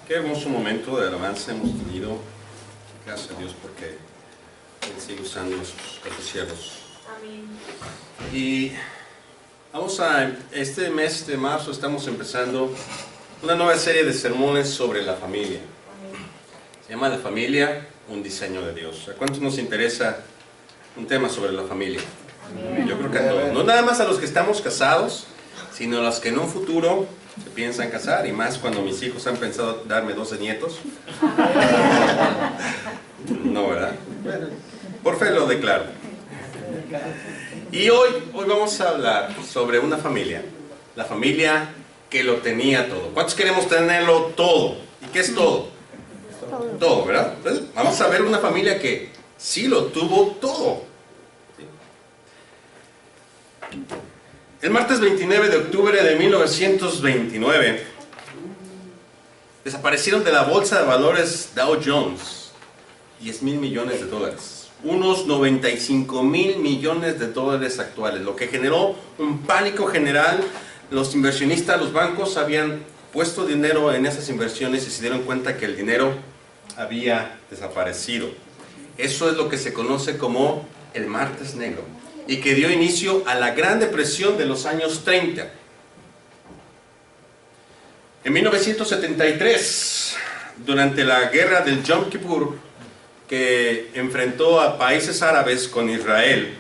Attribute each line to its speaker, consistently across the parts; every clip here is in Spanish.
Speaker 1: Qué hermoso momento de alabanza hemos tenido. Gracias a Dios porque Él sigue usando a sus siervos.
Speaker 2: Amén.
Speaker 1: Y este mes de marzo estamos empezando una nueva serie de sermones sobre la familia. Se llama La familia, un diseño de Dios. ¿A cuántos nos interesa un tema sobre la familia?
Speaker 2: Amén.
Speaker 1: Yo creo que a todos. No nada más a los que estamos casados, sino a los que en un futuro se piensan casar, y más cuando mis hijos han pensado darme 12 nietos. No, ¿verdad? Por fe lo declaro. Y hoy vamos a hablar sobre una familia. La familia que lo tenía todo. ¿Cuántos queremos tenerlo todo? ¿Y qué es todo? Todo, ¿verdad? Entonces, vamos a ver una familia que sí lo tuvo todo. El martes 29 de octubre de 1929 desaparecieron de la bolsa de valores Dow Jones 10,000 millones de dólares, unos 95,000 millones de dólares actuales, lo que generó un pánico general. Los inversionistas, los bancos habían puesto dinero en esas inversiones y se dieron cuenta que el dinero había desaparecido. Eso es lo que se conoce como el Martes Negro, y que dio inicio a la Gran Depresión de los años 30. En 1973, durante la guerra del Yom Kippur, que enfrentó a países árabes con Israel,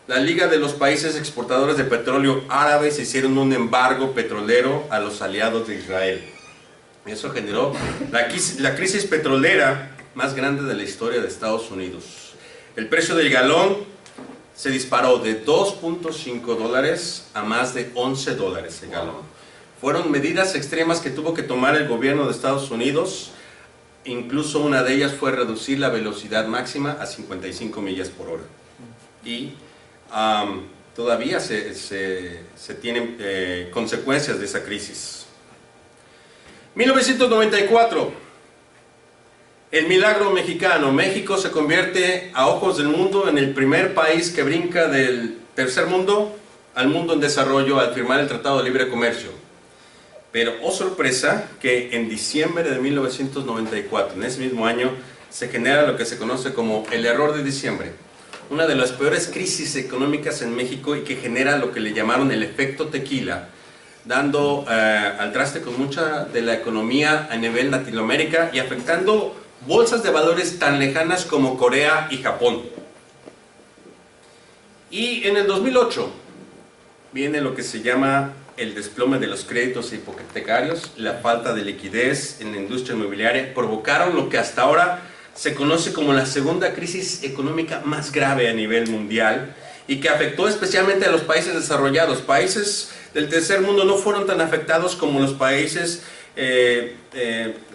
Speaker 1: la Liga de los Países Exportadores de Petróleo Árabes hicieron un embargo petrolero a los aliados de Israel. Eso generó la crisis petrolera más grande de la historia de Estados Unidos. El precio del galón se disparó de 2.5 dólares a más de 11 dólares el galón. Fueron medidas extremas que tuvo que tomar el gobierno de Estados Unidos. Incluso una de ellas fue reducir la velocidad máxima a 55 millas por hora. Y todavía se tienen consecuencias de esa crisis. 1994. El milagro mexicano. México se convierte a ojos del mundo en el primer país que brinca del tercer mundo al mundo en desarrollo al firmar el Tratado de Libre Comercio. Pero, oh sorpresa, que en diciembre de 1994, en ese mismo año, se genera lo que se conoce como el error de diciembre. Una de las peores crisis económicas en México, y que genera lo que le llamaron el efecto tequila, dando al traste con mucha de la economía a nivel Latinoamérica y afectando bolsas de valores tan lejanas como Corea y Japón. Y en el 2008 viene lo que se llama el desplome de los créditos hipotecarios. La falta de liquidez en la industria inmobiliaria provocaron lo que hasta ahora se conoce como la segunda crisis económica más grave a nivel mundial, y que afectó especialmente a los países desarrollados. Países del tercer mundo no fueron tan afectados como los países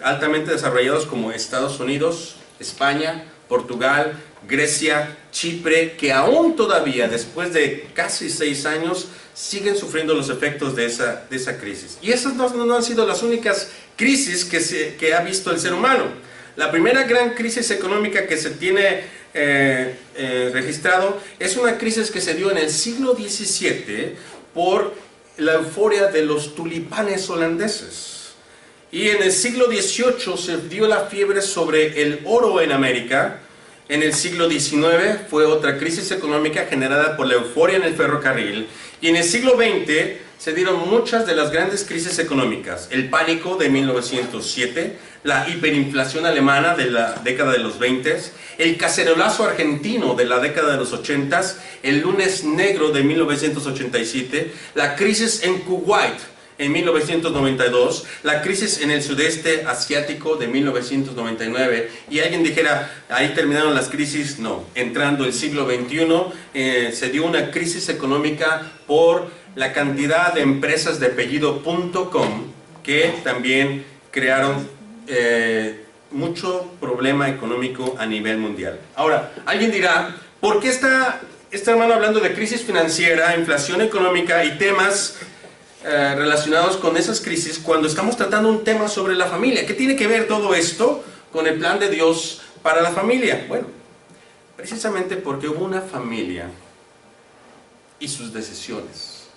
Speaker 1: altamente desarrollados como Estados Unidos, España, Portugal, Grecia, Chipre, que aún todavía, después de casi 6 años, siguen sufriendo los efectos de esa crisis. Y esas no han sido las únicas crisis que ha visto el ser humano. La primera gran crisis económica que se tiene registrado es una crisis que se dio en el siglo XVII por la euforia de los tulipanes holandeses. Y en el siglo XVIII se dio la fiebre sobre el oro en América. En el siglo XIX fue otra crisis económica generada por la euforia en el ferrocarril. Y en el siglo XX se dieron muchas de las grandes crisis económicas. El pánico de 1907, la hiperinflación alemana de la década de los 20, el cacerolazo argentino de la década de los 80, el lunes negro de 1987, la crisis en Kuwait en 1992, la crisis en el sudeste asiático de 1999, y alguien dijera, ahí terminaron las crisis. No, entrando el siglo XXI, se dio una crisis económica por la cantidad de empresas de apellido .com que también crearon mucho problema económico a nivel mundial. Ahora, alguien dirá, ¿por qué está hermano hablando de crisis financiera, inflación económica y temas relacionados con esas crisis cuando estamos tratando un tema sobre la familia? ¿Qué tiene que ver todo esto con el plan de Dios para la familia? Bueno, precisamente porque hubo una familia y sus decisiones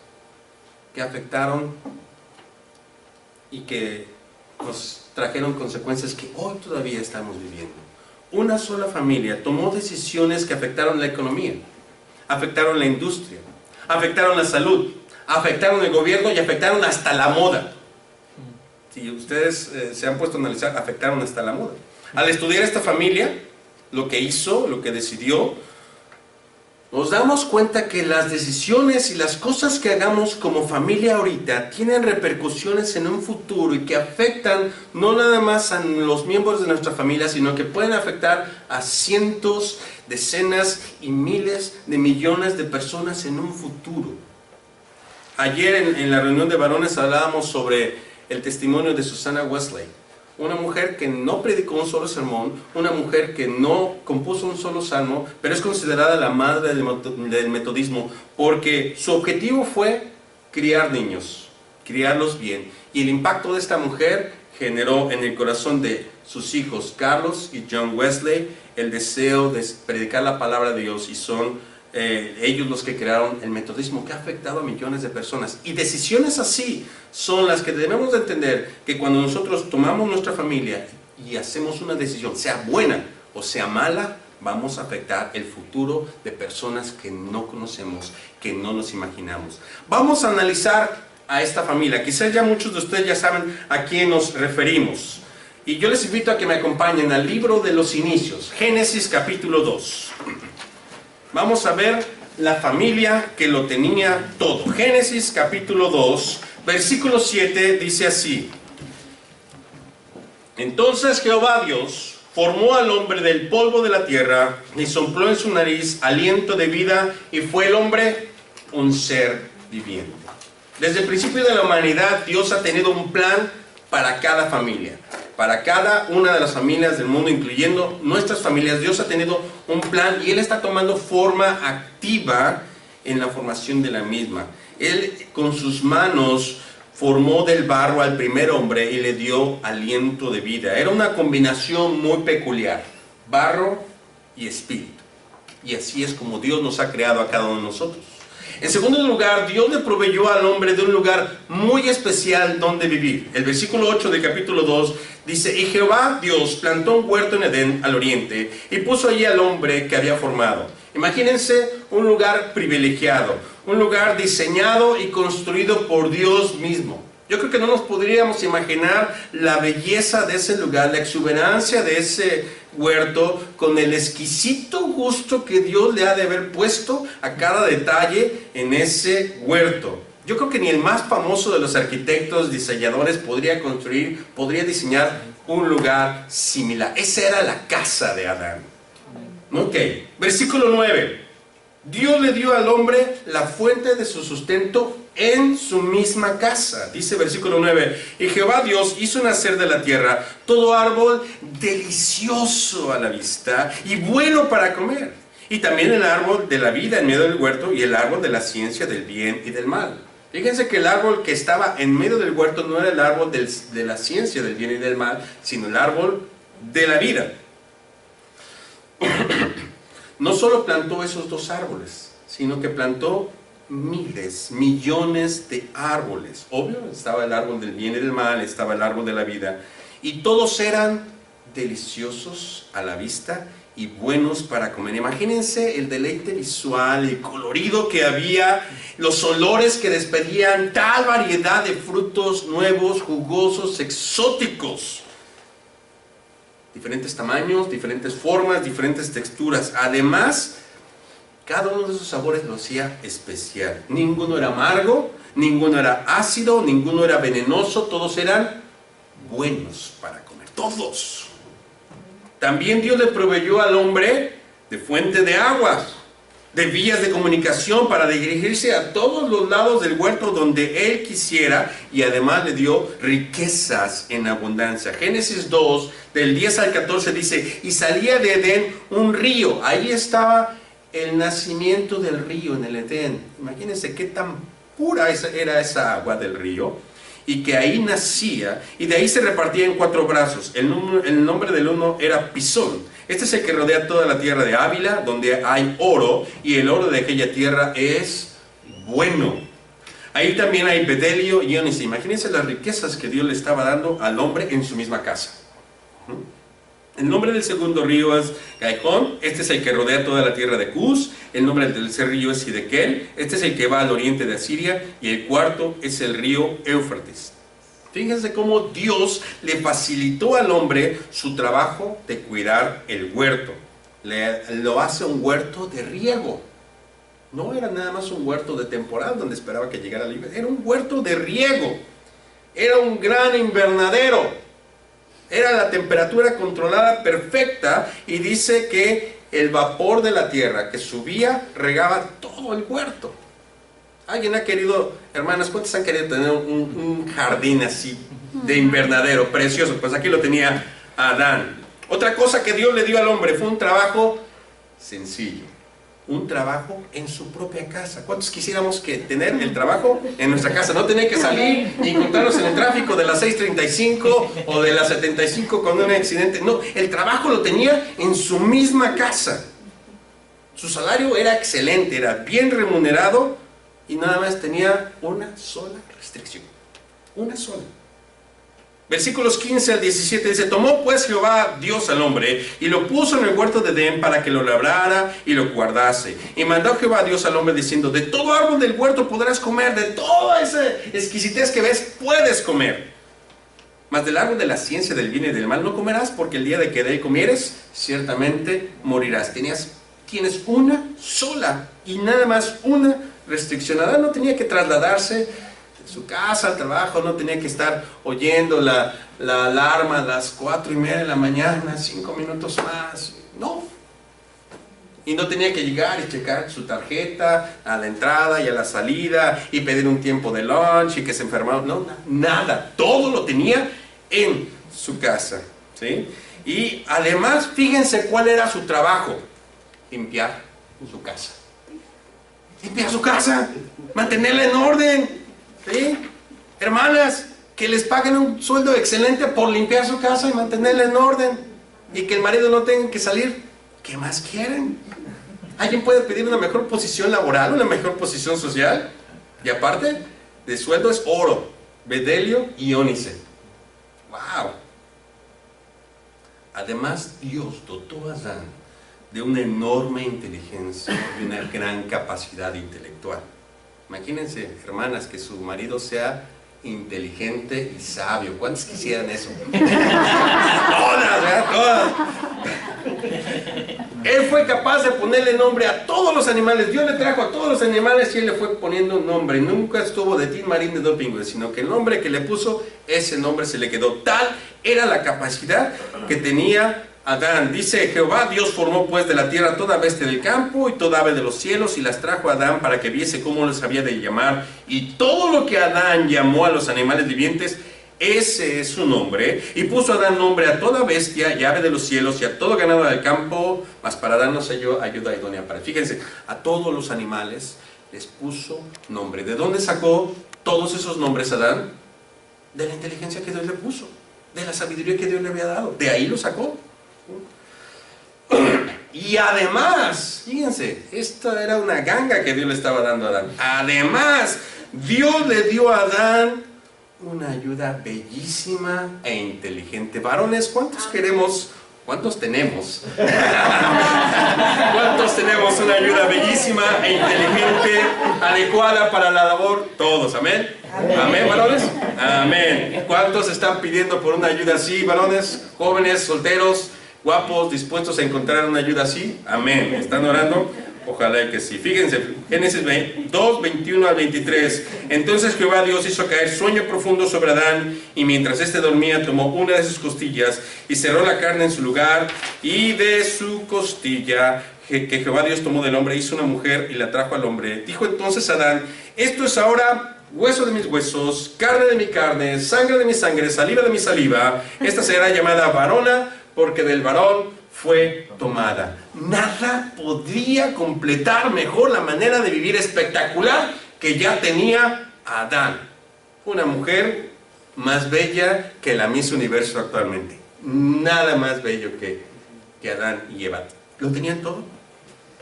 Speaker 1: que afectaron y que nos trajeron consecuencias que hoy todavía estamos viviendo. Una sola familia tomó decisiones que afectaron la economía, afectaron la industria, afectaron la salud, afectaron el gobierno y afectaron hasta la moda. Si ustedes se han puesto a analizar, afectaron hasta la moda. Al estudiar esta familia, lo que hizo, lo que decidió, nos damos cuenta que las decisiones y las cosas que hagamos como familia ahorita tienen repercusiones en un futuro y que afectan no nada más a los miembros de nuestra familia, sino que pueden afectar a cientos, decenas y miles de millones de personas en un futuro. Ayer en la reunión de varones hablábamos sobre el testimonio de Susana Wesley, una mujer que no predicó un solo sermón, una mujer que no compuso un solo salmo, pero es considerada la madre del metodismo, porque su objetivo fue criar niños, criarlos bien. Y el impacto de esta mujer generó en el corazón de sus hijos, Carlos y John Wesley, el deseo de predicar la palabra de Dios, y son ellos los que crearon el metodismo, que ha afectado a millones de personas. Y decisiones así son las que debemos de entender, que cuando nosotros tomamos nuestra familia y hacemos una decisión, sea buena o sea mala, vamos a afectar el futuro de personas que no conocemos, que no nos imaginamos. Vamos a analizar a esta familia. Quizás ya muchos de ustedes ya saben a quién nos referimos, y yo les invito a que me acompañen al libro de los inicios, Génesis capítulo 2. Vamos a ver la familia que lo tenía todo. Génesis capítulo 2, versículo 7 dice así: Entonces Jehová Dios formó al hombre del polvo de la tierra y sopló en su nariz aliento de vida, y fue el hombre un ser viviente. Desde el principio de la humanidad, Dios ha tenido un plan para cada familia, para cada una de las familias del mundo, incluyendo nuestras familias. Dios ha tenido un plan y Él está tomando forma activa en la formación de la misma. Él con sus manos formó del barro al primer hombre y le dio aliento de vida. Era una combinación muy peculiar, barro y espíritu. Y así es como Dios nos ha creado a cada uno de nosotros. En segundo lugar, Dios le proveyó al hombre de un lugar muy especial donde vivir. El versículo 8 del capítulo 2 dice: Y Jehová Dios plantó un huerto en Edén al oriente y puso allí al hombre que había formado. Imagínense un lugar privilegiado, un lugar diseñado y construido por Dios mismo. Yo creo que no nos podríamos imaginar la belleza de ese lugar, la exuberancia de ese huerto, con el exquisito gusto que Dios le ha de haber puesto a cada detalle en ese huerto. Yo creo que ni el más famoso de los arquitectos, diseñadores, podría diseñar un lugar similar. Esa era la casa de Adán. Ok, versículo 9. Dios le dio al hombre la fuente de su sustento en su misma casa. Dice versículo 9: Y Jehová Dios hizo nacer de la tierra todo árbol delicioso a la vista y bueno para comer, y también el árbol de la vida en medio del huerto, y el árbol de la ciencia del bien y del mal. Fíjense que el árbol que estaba en medio del huerto no era el árbol de la ciencia del bien y del mal, sino el árbol de la vida. No solo plantó esos dos árboles, sino que plantó miles, millones de árboles. Obvio, estaba el árbol del bien y del mal, estaba el árbol de la vida, y todos eran deliciosos a la vista y buenos para comer. Imagínense el deleite visual, el colorido que había, los olores que despedían, tal variedad de frutos nuevos, jugosos, exóticos. Diferentes tamaños, diferentes formas, diferentes texturas. Además, cada uno de esos sabores lo hacía especial. Ninguno era amargo, ninguno era ácido, ninguno era venenoso. Todos eran buenos para comer. Todos. También Dios le proveyó al hombre de fuente de aguas, de vías de comunicación para dirigirse a todos los lados del huerto donde él quisiera, y además le dio riquezas en abundancia. Génesis 2, del 10 al 14 dice: Y salía de Edén un río. Ahí estaba el nacimiento del río en el Edén. Imagínense qué tan pura era esa agua del río, y que ahí nacía, y de ahí se repartía en 4 brazos. El nombre del uno era Pisón. Este es el que rodea toda la tierra de Ávila, donde hay oro, y el oro de aquella tierra es bueno. Ahí también hay bedelio y ónice. Imagínense las riquezas que Dios le estaba dando al hombre en su misma casa. El nombre del segundo río es Gaihón. Este es el que rodea toda la tierra de Cus. El nombre del tercer río es Hidekel. Este es el que va al oriente de Asiria. Y el cuarto es el río Éufrates. Fíjense cómo Dios le facilitó al hombre su trabajo de cuidar el huerto. Lo hace un huerto de riego. No era nada más un huerto de temporada donde esperaba que llegara la lluvia. Era un huerto de riego. Era un gran invernadero. Era la temperatura controlada perfecta, y dice que el vapor de la tierra que subía regaba todo el huerto. ¿Alguien ha querido, hermanas, cuántos han querido tener un jardín así de invernadero, precioso? Pues aquí lo tenía Adán. Otra cosa que Dios le dio al hombre fue un trabajo sencillo. Un trabajo en su propia casa. ¿Cuántos quisiéramos tener el trabajo en nuestra casa? No tener que salir y encontrarnos en el tráfico de las 6:35 o de las 75 con un accidente. No, el trabajo lo tenía en su misma casa. Su salario era excelente, era bien remunerado, y nada más tenía una sola restricción. Una sola. Versículos 15 al 17 dice: tomó pues Jehová Dios al hombre y lo puso en el huerto de Edén para que lo labrara y lo guardase. Y mandó Jehová Dios al hombre diciendo: de todo árbol del huerto podrás comer, de toda esa exquisitez que ves puedes comer. Mas del árbol de la ciencia del bien y del mal no comerás, porque el día de que de él comieres, ciertamente morirás. Tienes una sola y nada más una restricción. Adán no tenía que trasladarse su casa al trabajo, no tenía que estar oyendo la alarma a las 4:30 de la mañana, 5 minutos más, no. Y no tenía que llegar y checar su tarjeta a la entrada y a la salida y pedir un tiempo de lunch y que se enfermaba, no, nada, todo lo tenía en su casa, ¿sí? Y además, fíjense cuál era su trabajo: limpiar su casa. Limpiar su casa, mantenerla en orden. ¿Sí? Hermanas, que les paguen un sueldo excelente por limpiar su casa y mantenerla en orden, y que el marido no tenga que salir. ¿Qué más quieren? ¿Alguien puede pedir una mejor posición laboral, una mejor posición social? Y aparte de sueldo es oro, bedelio y ónice. ¡Wow! Además, Dios dotó a Adán de una enorme inteligencia y una gran capacidad intelectual. Imagínense, hermanas, que su marido sea inteligente y sabio. ¿Cuántos quisieran eso? Todas, ¿verdad? Todas. Él fue capaz de ponerle nombre a todos los animales. Dios le trajo a todos los animales y él le fue poniendo un nombre. Nunca estuvo de Tin Marín de Doping, sino que el nombre que le puso, ese nombre se le quedó. Tal era la capacidad que tenía Adán. Dice: Jehová Dios formó pues de la tierra toda bestia del campo y toda ave de los cielos, y las trajo a Adán para que viese cómo les había de llamar. Y todo lo que Adán llamó a los animales vivientes, ese es su nombre. Y puso Adán nombre a toda bestia y ave de los cielos y a todo ganado del campo, mas para Adán no se halló ayuda idónea para él. Fíjense, a todos los animales les puso nombre. ¿De dónde sacó todos esos nombres Adán? De la inteligencia que Dios le puso, de la sabiduría que Dios le había dado. De ahí lo sacó. Y además, fíjense, esta era una ganga que Dios le estaba dando a Adán. Además, Dios le dio a Adán una ayuda bellísima e inteligente. Varones, ¿cuántos queremos? ¿Cuántos tenemos? ¿Cuántos tenemos una ayuda bellísima e inteligente, adecuada para la labor? Todos, amén. Amén, varones. Amén. ¿Cuántos están pidiendo por una ayuda así, varones, jóvenes, solteros, guapos, dispuestos a encontrar una ayuda así? Amén. ¿Están orando? Ojalá que sí. Fíjense, Génesis 2, 21 al 23. Entonces Jehová Dios hizo caer sueño profundo sobre Adán, y mientras éste dormía tomó una de sus costillas y cerró la carne en su lugar, y de su costilla que Jehová Dios tomó del hombre hizo una mujer y la trajo al hombre. Dijo entonces Adán: esto es ahora hueso de mis huesos, carne de mi carne, sangre de mi sangre, saliva de mi saliva. Esta será llamada varona, porque del varón fue tomada. Nada podría completar mejor la manera de vivir espectacular que ya tenía Adán. Una mujer más bella que la Miss Universo actualmente. Nada más bello que Adán y Eva. Lo tenían todo.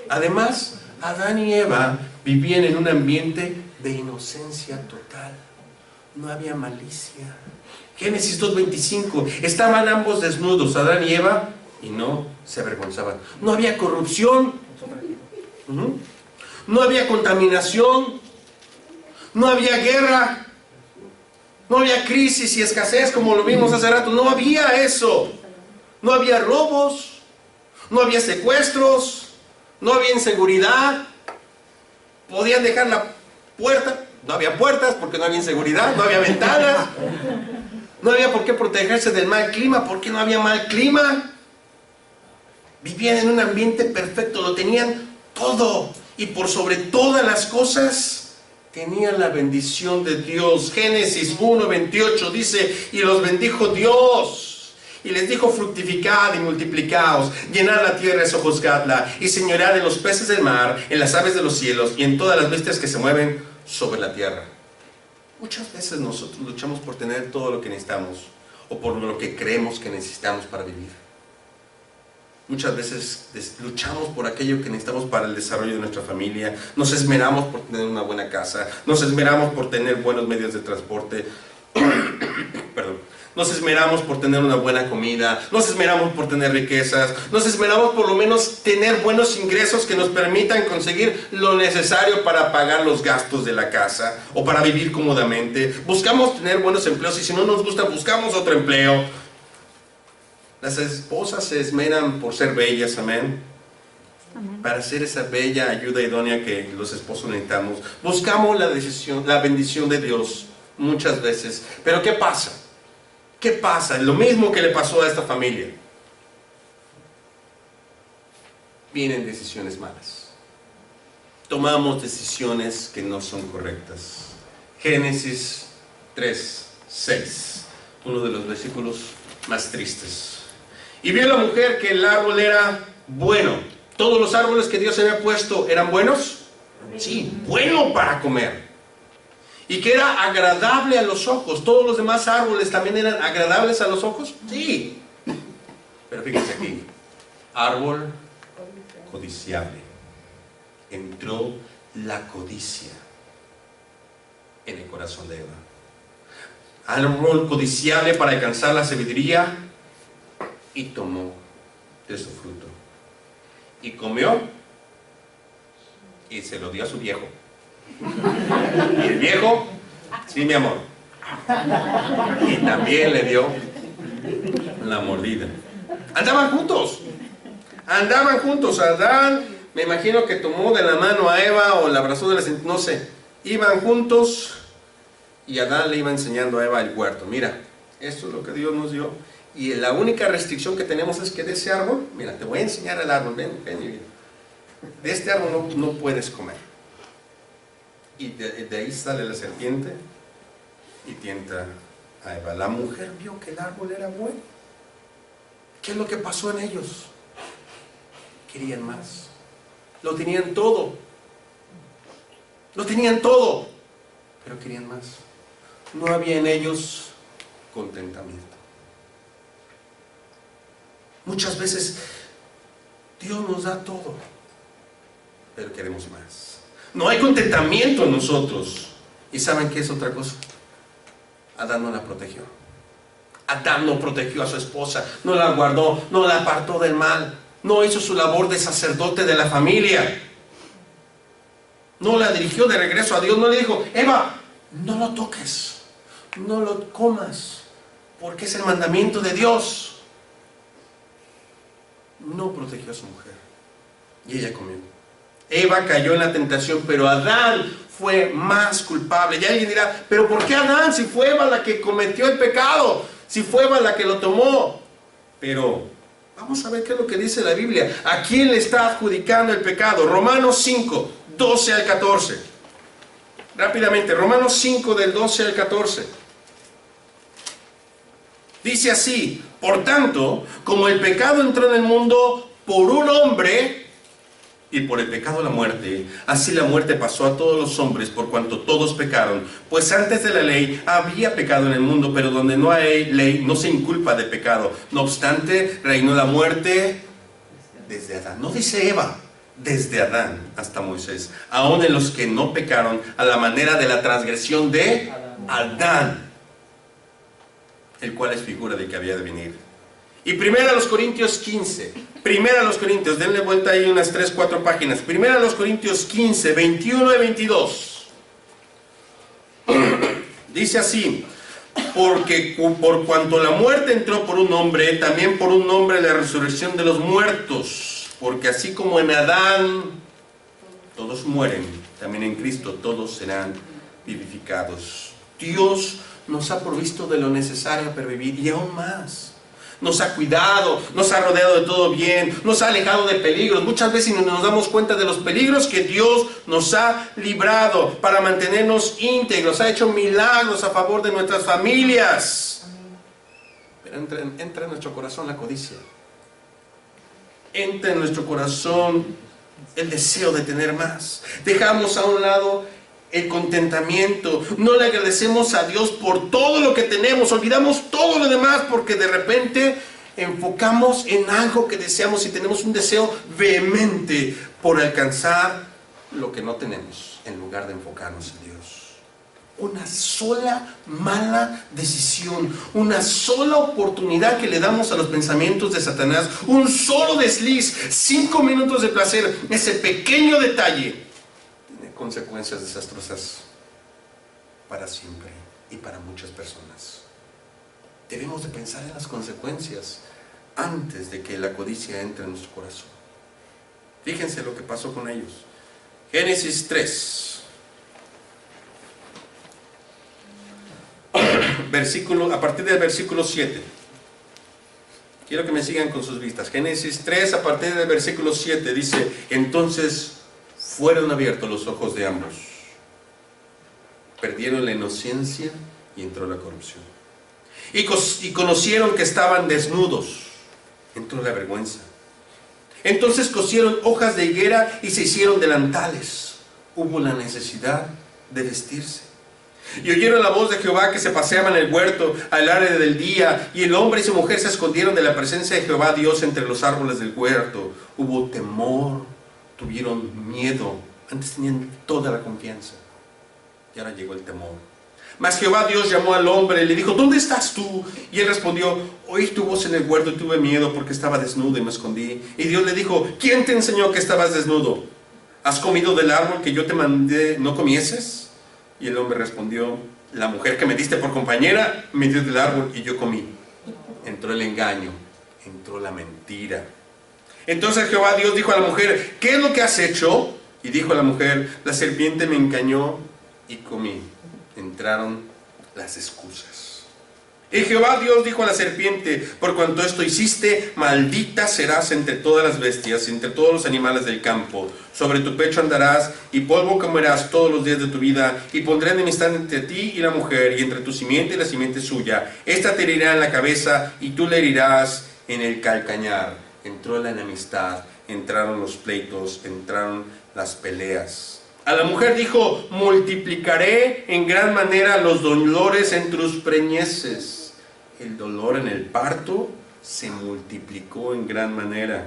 Speaker 1: Además, Adán y Eva vivían en un ambiente de inocencia total. No había malicia. Génesis 2:25, estaban ambos desnudos, Adán y Eva, y no se avergonzaban. No había corrupción, no había contaminación, no había guerra, no había crisis y escasez como lo vimos hace rato. No había eso. No había robos, no había secuestros, no había inseguridad. Podían dejar la puerta, no había puertas porque no había inseguridad, no había ventanas. No había por qué protegerse del mal clima porque no había mal clima. Vivían en un ambiente perfecto, lo tenían todo. Y por sobre todas las cosas, tenían la bendición de Dios. Génesis 1:28 dice, y los bendijo Dios. Y les dijo, fructificad y multiplicaos, llenad la tierra y sojuzgadla, y señoread en los peces del mar, en las aves de los cielos, y en todas las bestias que se mueven sobre la tierra. Muchas veces nosotros luchamos por tener todo lo que necesitamos, o por lo que creemos que necesitamos para vivir. Muchas veces luchamos por aquello que necesitamos para el desarrollo de nuestra familia. Nos esmeramos por tener una buena casa, nos esmeramos por tener buenos medios de transporte, perdón. Nos esmeramos por tener una buena comida, nos esmeramos por tener riquezas, nos esmeramos por lo menos tener buenos ingresos que nos permitan conseguir lo necesario para pagar los gastos de la casa o para vivir cómodamente. Buscamos tener buenos empleos y si no nos gusta, buscamos otro empleo. Las esposas se esmeran por ser bellas, amén. Para ser esa bella ayuda idónea que los esposos necesitamos. Buscamos la bendición de Dios muchas veces. Pero ¿qué pasa? ¿Qué pasa? Lo mismo que le pasó a esta familia. Vienen decisiones malas. Tomamos decisiones que no son correctas. Génesis 3:6, uno de los versículos más tristes. Y vio la mujer que el árbol era bueno. ¿Todos los árboles que Dios había puesto eran buenos? Sí, bueno para comer. Y que era agradable a los ojos. ¿Todos los demás árboles también eran agradables a los ojos? Sí. Pero fíjense aquí. Árbol codiciable. Entró la codicia en el corazón de Eva. Árbol codiciable para alcanzar la sabiduría. Y tomó de su fruto. Y comió. Y se lo dio a su viejo. Y el viejo, sí mi amor, y también le dio la mordida. Andaban juntos. Adán, me imagino que tomó de la mano a Eva o la abrazó de la cintura, no sé. Iban juntos y Adán le iba enseñando a Eva el huerto. Mira, esto es lo que Dios nos dio. Y la única restricción que tenemos es que de ese árbol, mira, te voy a enseñar el árbol, ven, de este árbol no puedes comer. Y de ahí sale la serpiente y tienta a Eva. La mujer vio que el árbol era bueno. ¿Qué es lo que pasó en ellos? Querían más. Lo tenían todo. Pero querían más. No había en ellos contentamiento. Muchas veces Dios nos da todo, pero queremos más. No hay contentamiento en nosotros. ¿Y saben qué es otra cosa? Adán no la protegió. Adán no protegió a su esposa, no la guardó, no la apartó del mal, no hizo su labor de sacerdote de la familia, no la dirigió de regreso a Dios, no le dijo, Eva, no lo toques, no lo comas, porque es el mandamiento de Dios. No protegió a su mujer y ella comió. Eva cayó en la tentación, pero Adán fue más culpable. Y alguien dirá, pero ¿por qué Adán? Si fue Eva la que cometió el pecado, si fue Eva la que lo tomó. Pero vamos a ver qué es lo que dice la Biblia. ¿A quién le está adjudicando el pecado? Romanos 5, 12 al 14. Rápidamente, Romanos 5 del 12 al 14. Dice así, por tanto, como el pecado entró en el mundo por un hombre, y por el pecado la muerte, así la muerte pasó a todos los hombres por cuanto todos pecaron. Pues antes de la ley había pecado en el mundo, pero donde no hay ley no se inculpa de pecado. No obstante, reinó la muerte desde Adán. No dice Eva, desde Adán hasta Moisés, aun en los que no pecaron a la manera de la transgresión de Adán, el cual es figura de que había de venir. Y primera a los Corintios 15, primera a los Corintios, denle vuelta ahí unas 3-4 páginas, primera a los Corintios 15, 21 y 22, dice así: porque por cuanto la muerte entró por un hombre, también por un hombre la resurrección de los muertos, porque así como en Adán todos mueren, también en Cristo todos serán vivificados. Dios nos ha provisto de lo necesario para vivir, y aún más. Nos ha cuidado, nos ha rodeado de todo bien, nos ha alejado de peligros. Muchas veces no nos damos cuenta de los peligros que Dios nos ha librado para mantenernos íntegros. Ha hecho milagros a favor de nuestras familias. Pero entra en nuestro corazón la codicia. Entra en nuestro corazón el deseo de tener más. Dejamos a un lado el contentamiento, no le agradecemos a Dios por todo lo que tenemos, olvidamos todo lo demás porque de repente enfocamos en algo que deseamos y tenemos un deseo vehemente por alcanzar lo que no tenemos en lugar de enfocarnos en Dios. Una sola mala decisión, una sola oportunidad que le damos a los pensamientos de Satanás, un solo desliz, 5 minutos de placer, ese pequeño detalle consecuencias desastrosas para siempre y para muchas personas. Debemos de pensar en las consecuencias antes de que la codicia entre en nuestro corazón. Fíjense lo que pasó con ellos. Génesis 3, a partir del versículo 7. Quiero que me sigan con sus vistas. Génesis 3, a partir del versículo 7, dice: entonces fueron abiertos los ojos de ambos, perdieron la inocencia y entró la corrupción. Y conocieron que estaban desnudos, entró la vergüenza. Entonces cosieron hojas de higuera y se hicieron delantales. Hubo la necesidad de vestirse. Y oyeron la voz de Jehová que se paseaba en el huerto al aire del día, y el hombre y su mujer se escondieron de la presencia de Jehová Dios entre los árboles del huerto. Hubo temor, tuvieron miedo. Antes tenían toda la confianza y ahora llegó el temor. Mas Jehová Dios llamó al hombre y le dijo: ¿dónde estás tú? Y él respondió: oí tu voz en el huerto y tuve miedo porque estaba desnudo y me escondí. Y Dios le dijo: ¿quién te enseñó que estabas desnudo? ¿Has comido del árbol que yo te mandé no comieses? Y el hombre respondió: la mujer que me diste por compañera me dio del árbol y yo comí. Entró el engaño, entró la mentira. Entonces Jehová Dios dijo a la mujer: ¿qué es lo que has hecho? Y dijo a la mujer: la serpiente me engañó y comí. Entraron las excusas. Y Jehová Dios dijo a la serpiente: por cuanto esto hiciste, maldita serás entre todas las bestias y entre todos los animales del campo. Sobre tu pecho andarás y polvo comerás todos los días de tu vida. Y pondré enemistad entre ti y la mujer, y entre tu simiente y la simiente suya. Esta te herirá en la cabeza y tú le herirás en el calcañar. Entró la enemistad, entraron los pleitos, entraron las peleas. A la mujer dijo: multiplicaré en gran manera los dolores en tus preñeces. El dolor en el parto se multiplicó en gran manera.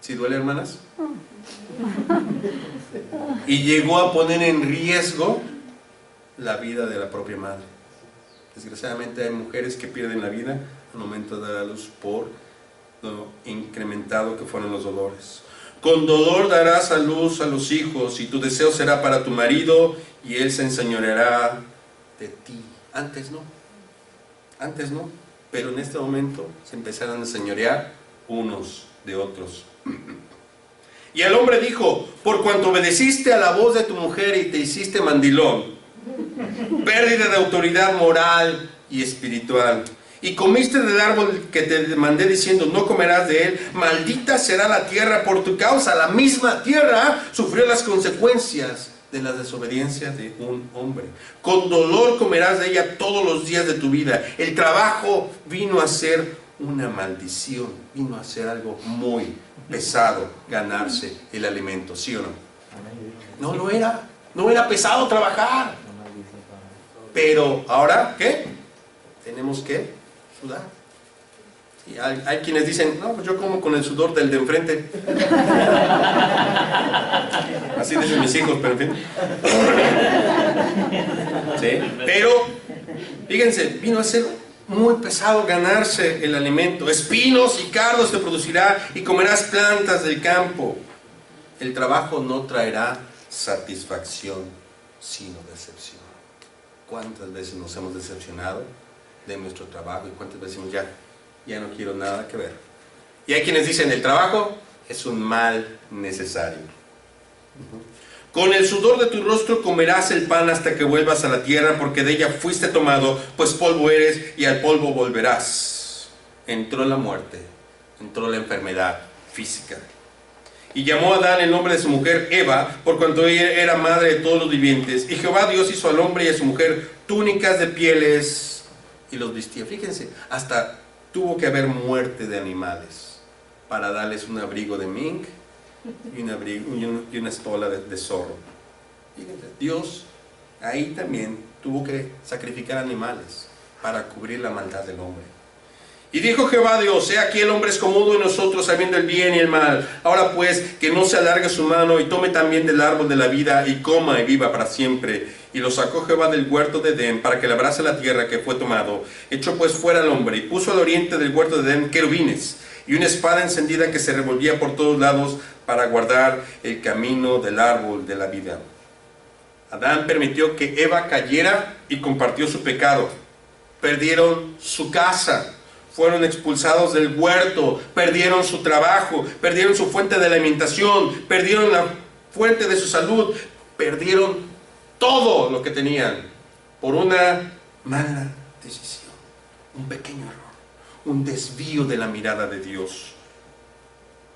Speaker 1: ¿Sí duele, hermanas? Y llegó a poner en riesgo la vida de la propia madre. Desgraciadamente hay mujeres que pierden la vida al momento de dar a luz por lo incrementado que fueron los dolores. Con dolor darás a luz a los hijos, y tu deseo será para tu marido, y él se enseñoreará de ti. Antes no, pero en este momento se empezaron a enseñorear unos de otros. Y el hombre dijo: por cuanto obedeciste a la voz de tu mujer y te hiciste mandilón, pérdida de autoridad moral y espiritual, y comiste del árbol que te mandé diciendo: no comerás de él, maldita será la tierra por tu causa. La misma tierra sufrió las consecuencias de la desobediencia de un hombre. Con dolor comerás de ella todos los días de tu vida. El trabajo vino a ser una maldición, vino a ser algo muy pesado ganarse el alimento, ¿sí o no? No era pesado trabajar. Pero ahora, ¿qué? Tenemos que sudar. Y hay quienes dicen, no, pues yo como con el sudor del de enfrente. Así dicen mis hijos, pero en fin. ¿Sí? Pero, fíjense, vino a ser muy pesado ganarse el alimento. Espinos y cardos te producirá y comerás plantas del campo. El trabajo no traerá satisfacción, sino decepción. ¿Cuántas veces nos hemos decepcionado de nuestro trabajo y cuántas veces decimos ya no quiero nada que ver? Y hay quienes dicen, el trabajo es un mal necesario. Con el sudor de tu rostro comerás el pan hasta que vuelvas a la tierra, porque de ella fuiste tomado, pues polvo eres y al polvo volverás. Entró la muerte, entró la enfermedad física. Y llamó a Adán el nombre de su mujer Eva, por cuanto ella era madre de todos los vivientes. Y Jehová Dios hizo al hombre y a su mujer túnicas de pieles y los vistía. Fíjense, hasta tuvo que haber muerte de animales para darles un abrigo de mink y una estola de zorro. Fíjense, Dios ahí también tuvo que sacrificar animales para cubrir la maldad del hombre. Y dijo Jehová Dios, he aquí el hombre es como uno de nosotros, sabiendo el bien y el mal. Ahora pues, que no se alargue su mano y tome también del árbol de la vida y coma y viva para siempre. Y lo sacó Jehová del huerto de Edén para que labrase la tierra que fue tomado. Echó pues fuera al hombre y puso al oriente del huerto de Edén querubines y una espada encendida que se revolvía por todos lados para guardar el camino del árbol de la vida. Adán permitió que Eva cayera y compartió su pecado. Perdieron su casa. Fueron expulsados del huerto, perdieron su trabajo, perdieron su fuente de alimentación, perdieron la fuente de su salud, perdieron todo lo que tenían por una mala decisión, un pequeño error, un desvío de la mirada de Dios.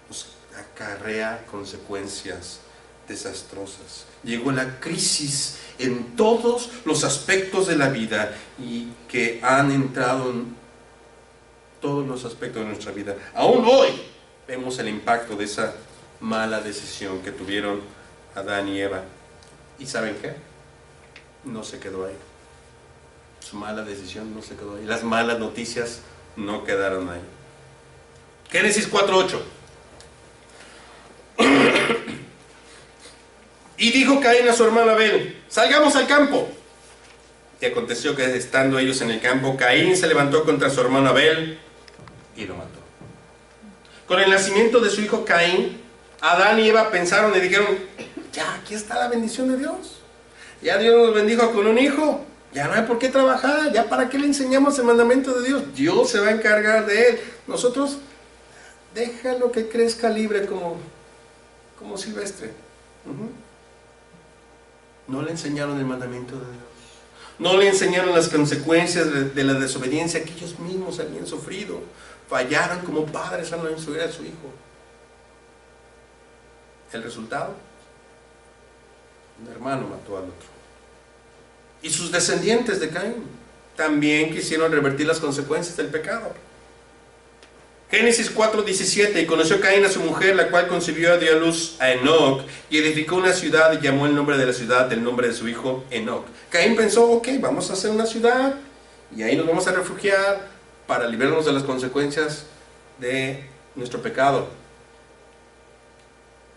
Speaker 1: Nos acarrea consecuencias desastrosas. Llegó la crisis en todos los aspectos de la vida y que han entrado en todos los aspectos de nuestra vida. Aún hoy vemos el impacto de esa mala decisión que tuvieron Adán y Eva. ¿Y saben qué? No se quedó ahí. Su mala decisión no se quedó ahí. Las malas noticias no quedaron ahí. Génesis 4:8. Y dijo Caín a su hermano Abel, salgamos al campo. Y aconteció que estando ellos en el campo, Caín se levantó contra su hermano Abel y lo mató. Con el nacimiento de su hijo Caín, Adán y Eva pensaron y dijeron, ya aquí está la bendición de Dios. Ya Dios nos bendijo con un hijo. Ya no hay por qué trabajar. Ya para qué le enseñamos el mandamiento de Dios. Dios se va a encargar de él. Nosotros, déjalo que crezca libre como silvestre. No le enseñaron el mandamiento de Dios. No le enseñaron las consecuencias de la desobediencia que ellos mismos habían sufrido. Fallaron como padres al no instruir a su hijo. El resultado, un hermano mató al otro. Y sus descendientes de Caín también quisieron revertir las consecuencias del pecado. Génesis 4:17. Y conoció Caín a su mujer, la cual concibió y dio a luz a Enoc, y edificó una ciudad y llamó el nombre de la ciudad del nombre de su hijo Enoc. Caín pensó, ok, vamos a hacer una ciudad y ahí nos vamos a refugiar para librarnos de las consecuencias de nuestro pecado.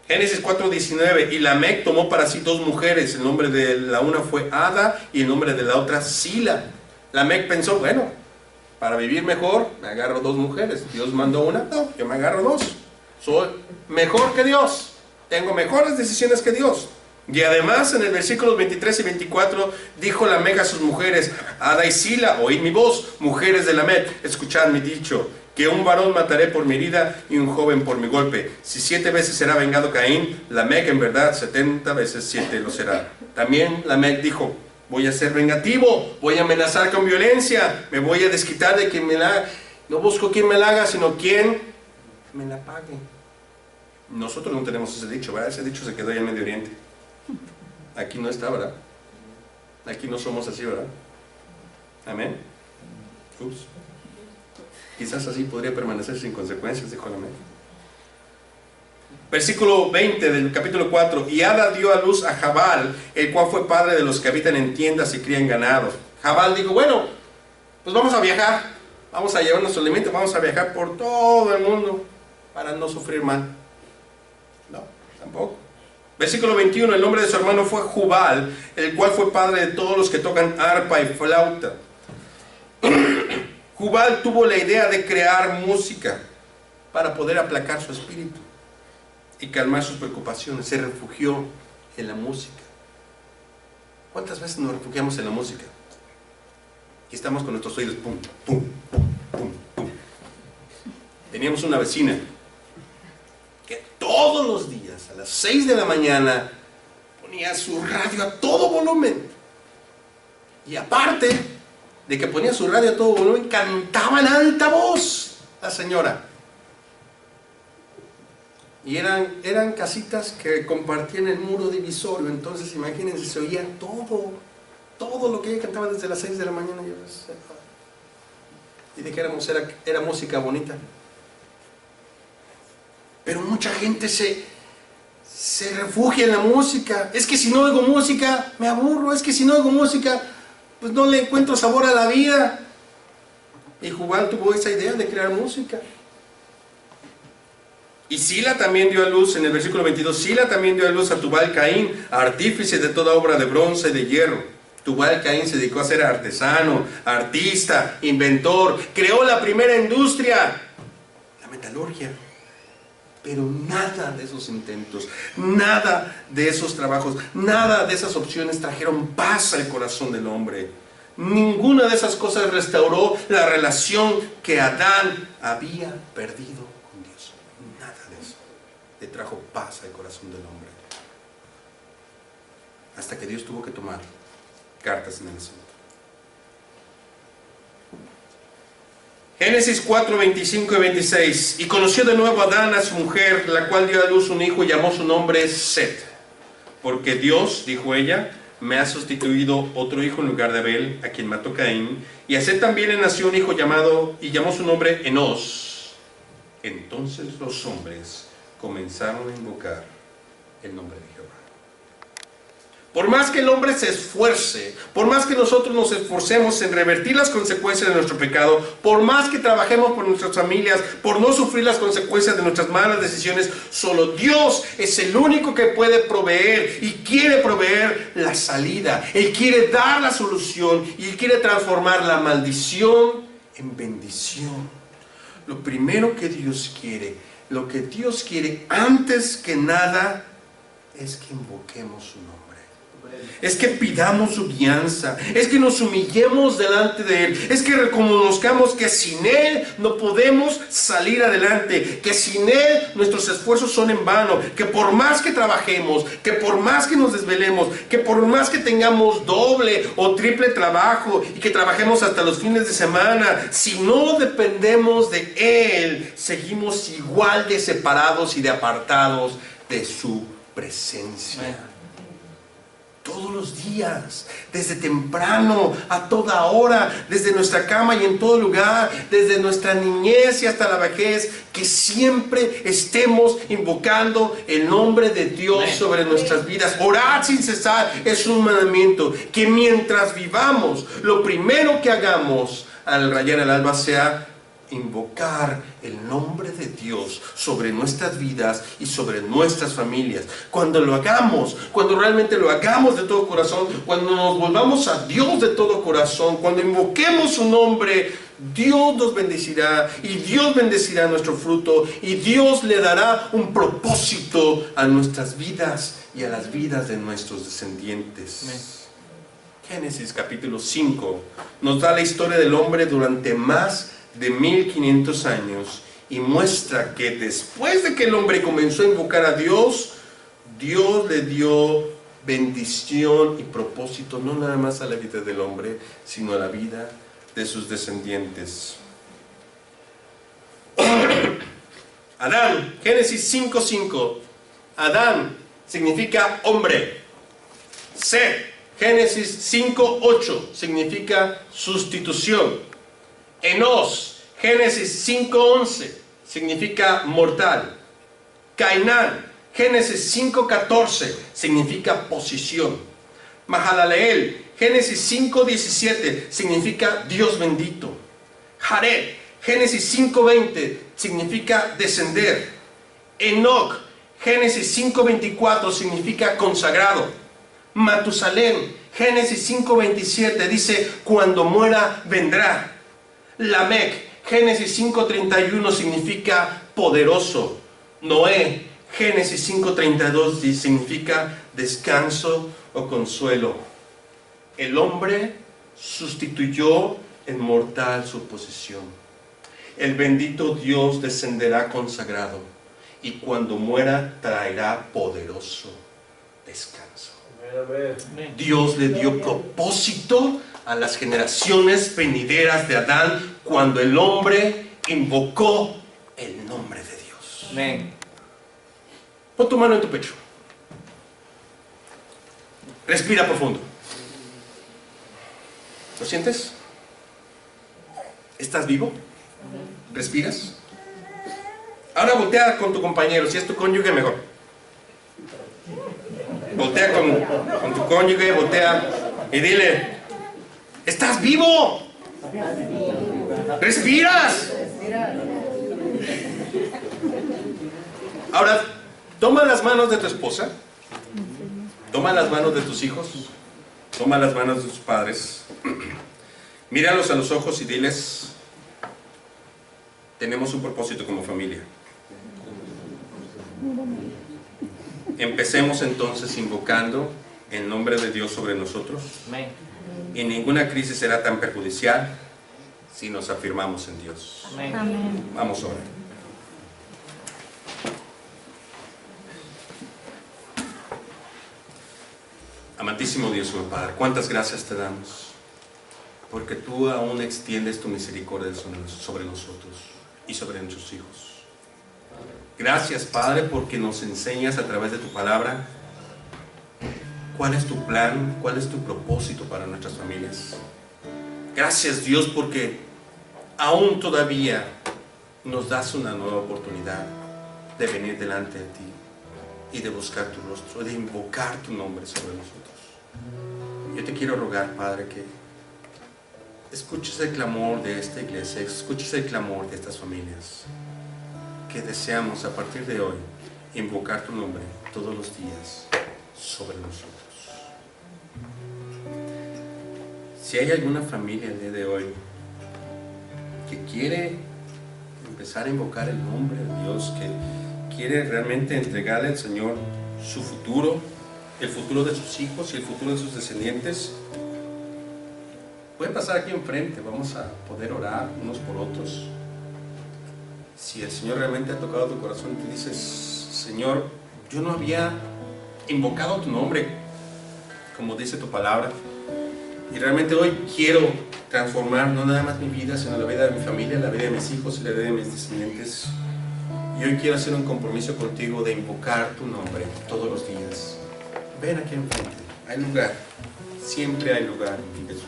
Speaker 1: Génesis 4:19. Y Lamec tomó para sí 2 mujeres, el nombre de la una fue Ada y el nombre de la otra Sila. Lamec pensó, bueno, para vivir mejor me agarro 2 mujeres. Dios mandó una, no, yo me agarro 2. Soy mejor que Dios, tengo mejores decisiones que Dios. Y además en el versículos 23 y 24 dijo Lamec a sus mujeres, Ada y Sila, oíd mi voz, mujeres de Lamec, escuchad mi dicho, que un varón mataré por mi herida y un joven por mi golpe. Si 7 veces será vengado Caín, Lamec en verdad 70 veces 7 lo será. También Lamec dijo, voy a ser vengativo, voy a amenazar con violencia, me voy a desquitar de quien me la haga. No busco quien me la haga, sino quien me la pague. Nosotros no tenemos ese dicho, ¿verdad? Ese dicho se quedó allá en Medio Oriente. Aquí no está, ¿verdad? Aquí no somos así, ¿verdad? Amén. Ups. Quizás así podría permanecer sin consecuencias, dijo Lamec. Versículo 20 del capítulo 4. Y Ada dio a luz a Jabal, el cual fue padre de los que habitan en tiendas y crían ganado. Jabal dijo, bueno, pues vamos a viajar. vamos a llevar nuestros alimentos, vamos a viajar por todo el mundo para no sufrir mal. No, tampoco. Versículo 21, el nombre de su hermano fue Jubal, el cual fue padre de todos los que tocan arpa y flauta. Jubal tuvo la idea de crear música para poder aplacar su espíritu y calmar sus preocupaciones. Se refugió en la música. ¿Cuántas veces nos refugiamos en la música? Y estamos con nuestros oídos, pum, pum, pum, pum, pum. Teníamos una vecina que todos los días a las 6 de la mañana ponía su radio a todo volumen. Y aparte de que ponía su radio a todo volumen, cantaba en alta voz la señora. Y eran casitas que compartían el muro divisorio. Entonces imagínense, se oía todo lo que ella cantaba desde las 6 de la mañana. Y dijéramos, era música bonita. Pero mucha gente se refugia en la música. Es que si no oigo música, me aburro. Es que si no oigo música, pues no le encuentro sabor a la vida. Y Jubal tuvo esa idea de crear música. Y Sila también dio a luz, en el versículo 22, Sila también dio a luz a Tubal-Caín, artífice de toda obra de bronce y de hierro. Tubal-Caín se dedicó a ser artesano, artista, inventor, creó la primera industria, la metalurgia. Pero nada de esos intentos, nada de esos trabajos, nada de esas opciones trajeron paz al corazón del hombre. Ninguna de esas cosas restauró la relación que Adán había perdido con Dios. Nada de eso le trajo paz al corazón del hombre. Hasta que Dios tuvo que tomar cartas en el asunto. Génesis 4, 25 y 26. Y conoció de nuevo Adán a su mujer, la cual dio a luz un hijo y llamó su nombre Set. Porque Dios, dijo ella, me ha sustituido otro hijo en lugar de Abel, a quien mató Caín. Y a Set también le nació un hijo y llamó su nombre Enos. Entonces los hombres comenzaron a invocar el nombre de Jehová. Por más que el hombre se esfuerce, por más que nosotros nos esforcemos en revertir las consecuencias de nuestro pecado, por más que trabajemos por nuestras familias, por no sufrir las consecuencias de nuestras malas decisiones, solo Dios es el único que puede proveer y quiere proveer la salida. Él quiere dar la solución y Él quiere transformar la maldición en bendición. Lo primero que Dios quiere, lo que Dios quiere antes que nada, es que invoquemos su nombre. Es que pidamos su guianza, es que nos humillemos delante de Él, es que reconozcamos que sin Él no podemos salir adelante, que sin Él nuestros esfuerzos son en vano, que por más que trabajemos, que por más que nos desvelemos, que por más que tengamos doble o triple trabajo y que trabajemos hasta los fines de semana, si no dependemos de Él, seguimos igual de separados y de apartados de su presencia. Todos los días, desde temprano, a toda hora, desde nuestra cama y en todo lugar, desde nuestra niñez y hasta la vejez, que siempre estemos invocando el nombre de Dios sobre nuestras vidas. Orar sin cesar es un mandamiento, que mientras vivamos, lo primero que hagamos al rayar el alba sea invocar el nombre de Dios sobre nuestras vidas y sobre nuestras familias. Cuando lo hagamos, cuando realmente lo hagamos de todo corazón, cuando nos volvamos a Dios de todo corazón, cuando invoquemos su nombre, Dios nos bendecirá y Dios bendecirá nuestro fruto y Dios le dará un propósito a nuestras vidas y a las vidas de nuestros descendientes. Génesis capítulo 5 nos da la historia del hombre durante más de 1500 años y muestra que después de que el hombre comenzó a invocar a Dios, Dios le dio bendición y propósito no nada más a la vida del hombre, sino a la vida de sus descendientes. Adán, Génesis 5:5. Adán significa hombre. Set, Génesis 5:8, significa sustitución. Enos, Génesis 5:11, significa mortal. Cainán, Génesis 5:14, significa posición. Mahalaleel, Génesis 5:17, significa Dios bendito. Jared, Génesis 5:20, significa descender. Enoc, Génesis 5:24, significa consagrado. Matusalén, Génesis 5:27, dice, cuando muera vendrá. Lamec, Génesis 5:31, significa poderoso. Noé, Génesis 5:32, significa descanso o consuelo. El hombre sustituyó en mortal su posesión. El bendito Dios descenderá consagrado, y cuando muera traerá poderoso descanso. Dios le dio propósito a las generaciones venideras de Adán cuando el hombre invocó el nombre de Dios.
Speaker 2: Amén.
Speaker 1: Pon tu mano en tu pecho. Respira profundo. ¿Lo sientes? ¿Estás vivo? ¿Respiras? Ahora voltea con tu compañero, si es tu cónyuge mejor. Voltea con tu cónyuge, voltea y dile, ¿estás vivo? ¿Respiras? Ahora, toma las manos de tu esposa, toma las manos de tus hijos, toma las manos de tus padres, míralos a los ojos y diles, tenemos un propósito como familia. Empecemos entonces invocando el nombre de Dios sobre nosotros.
Speaker 2: Amén.
Speaker 1: Y ninguna crisis será tan perjudicial si nos afirmamos en Dios.
Speaker 2: Amén.
Speaker 3: Amén.
Speaker 1: Vamos a orar. Amantísimo Dios, mi Padre, cuántas gracias te damos, porque tú aún extiendes tu misericordia sobre nosotros y sobre nuestros hijos. Gracias, Padre, porque nos enseñas a través de tu palabra cuál es tu plan, cuál es tu propósito para nuestras familias. Gracias, Dios, porque aún todavía nos das una nueva oportunidad de venir delante de ti y de buscar tu rostro, de invocar tu nombre sobre nosotros. Yo te quiero rogar, Padre, que escuches el clamor de esta iglesia, escuches el clamor de estas familias, que deseamos a partir de hoy invocar tu nombre todos los días sobre nosotros. Si hay alguna familia el día de hoy que quiere empezar a invocar el nombre de Dios, que quiere realmente entregarle al Señor su futuro, el futuro de sus hijos y el futuro de sus descendientes, pueden pasar aquí enfrente, vamos a poder orar unos por otros. Si el Señor realmente ha tocado tu corazón y te dices, Señor, yo no había invocado tu nombre, como dice tu palabra, y realmente hoy quiero transformar no nada más mi vida, sino la vida de mi familia, la vida de mis hijos y la vida de mis descendientes. Y hoy quiero hacer un compromiso contigo de invocar tu nombre todos los días. Ven aquí enfrente, hay lugar, siempre hay lugar en Jesús.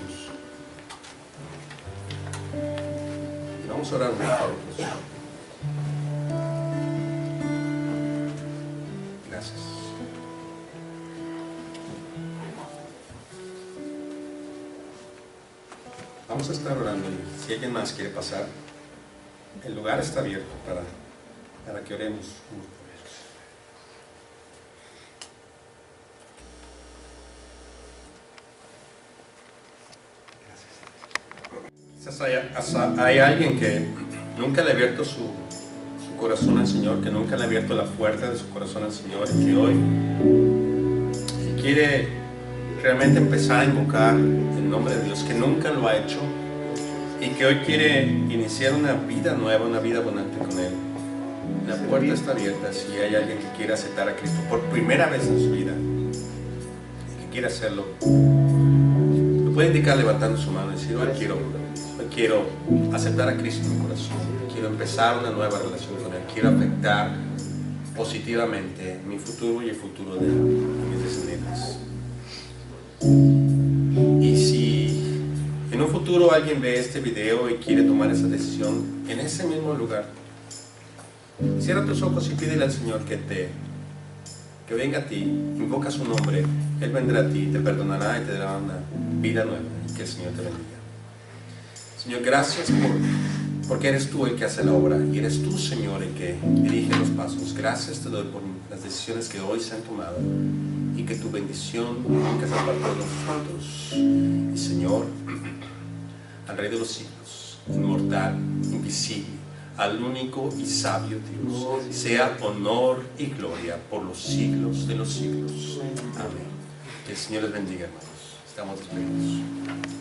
Speaker 1: Y vamos a orar un poco. Gracias. Vamos a estar orando y si alguien más quiere pasar, el lugar está abierto para que oremos. Quizás hay alguien que nunca le ha abierto su corazón al Señor, que nunca le ha abierto la puerta de su corazón al Señor, y que hoy quiere realmente empezar a invocar el nombre de Dios, que nunca lo ha hecho, y que hoy quiere iniciar una vida nueva, una vida abundante con Él. La puerta está abierta si hay alguien que quiera aceptar a Cristo por primera vez en su vida y que quiera hacerlo. Lo puede indicar levantando su mano y decir, hoy quiero aceptar a Cristo en mi corazón, quiero empezar una nueva relación con Él, quiero afectar positivamente mi futuro y el futuro de mis descendientes. Y si en un futuro alguien ve este video y quiere tomar esa decisión en ese mismo lugar, cierra tus ojos y pídele al Señor que venga a ti, invoca su nombre, Él vendrá a ti, te perdonará y te dará una vida nueva, y que el Señor te bendiga. Señor, gracias porque eres tú el que hace la obra y eres tú, Señor, el que dirige los pasos. Gracias te doy por las decisiones que hoy se han tomado y que tu bendición nunca se aparta de nosotros. Y Señor, al Rey de los siglos, inmortal, invisible, al único y sabio Dios, sea honor y gloria por los siglos de los siglos. Amén. Que el Señor les bendiga, hermanos. Estamos despedidos.